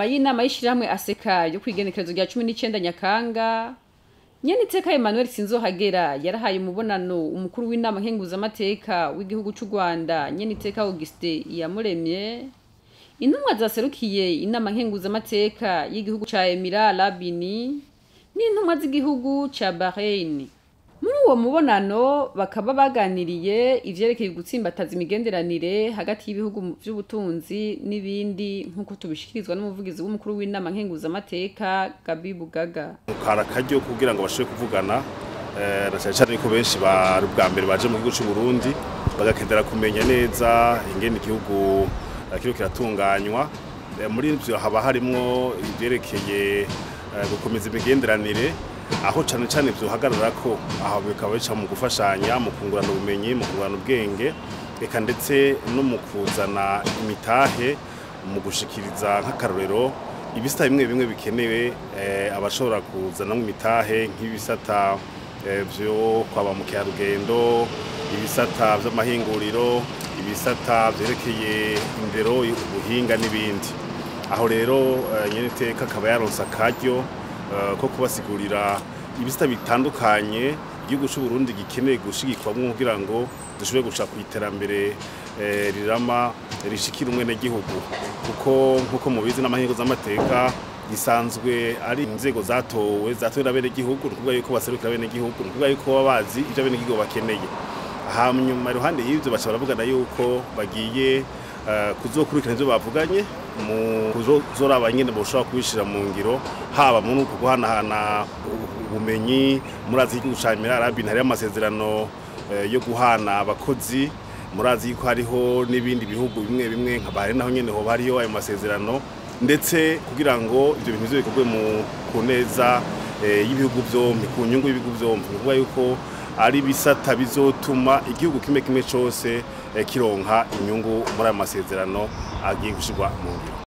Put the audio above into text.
inyuma y'inama y'ishiramwe aseka yo kwigenekerezo rya 19 Nyakanga Nyeniteka Emmanuel Sinzohagera yarahaye umubonano umukuru w'inama nkenguzamateka w'igihugu cy'u Rwanda Nyeniteka Auguste Iyamuremye intumwa zaserukiye inama nkenguzamateka y'igihugu ca Emirats Arabes Unis n'intumwa z'igihugu ca Bahrain. Muri uwo mubonano bakaba baganiriye ivyerekeye gutsimbataza imigenderanire hagati y'ibihugu by'ubutunzi n'ibindi nkuko tubishikirizwa n'umuvugizi w'umukuru w'inama nkenguzamateka Gabi Bugaga. Karyo kugira ngo bashobore kuvugana cyane ko benshi bari bwa mbere baje mu gihugu cy'u Burundi bagakendera kumenya neza ingene igihugu kiro kiratunganywa. Muri ivyo haba harimo ivyerekeye gukomeza imigenderanire aho cyane byohagarara ko aho bikaba bica mu gufashanya mu kungurana ubumenyi mu kungurana ubwenge eka ndetse no mu kuzana imitahe mu gushikiriza nk'akarorero ibisata bimwe bikenewe abashobora kuzana mu imitahe nk'ibisata byo kwaba mu kiharugendo ibisata by'amahinguriro ibisata byerekeye indero ubuhinga n'ibindi. Aho rero Nyeniteka akaba yaronsa akaryo ko kubasigurira ibisata bitandukanye igihugu cy'u Burundi gikeneye gushigikwamwo kugira ngo dushobore guca ku iterambere rirama rishikira umwene gihugu, kuko nkuko mubizi n'amahinguzamateka gisanzwe ari inzego zatowe n'abene gihugu, nukuvuga yuko baserukira abene gihugu, nukuvuga yuko babazi ivyo abene gihugu bakeneye. Hanyuma iruhande y'ivyo baca baravugana yuko bagiye kuzokurikirana ivyo bavuganye mu kuzoraba nyene boshobora kubishira mu ngiro, haba muri uko guhanahana ubumenyi. Murazi igihugu ca Emirats Arabes Unis hari amasezerano yo guhana abakozi, murazi ko hariho n'ibindi bihugu bimwe nka Bahrain naho nyene ho hariyo ayo masezerano, ndetse kugira ngo ivyo bintu bikorwe mu kuneza y'ibihugu byombi, ku nyungu y'ibihugu byombi, nukuvuga yuko ari bisata bizotuma igihugu kimwe cyose kironka inyungu muri ayo masezerano agiye gushirwa mu ngiro.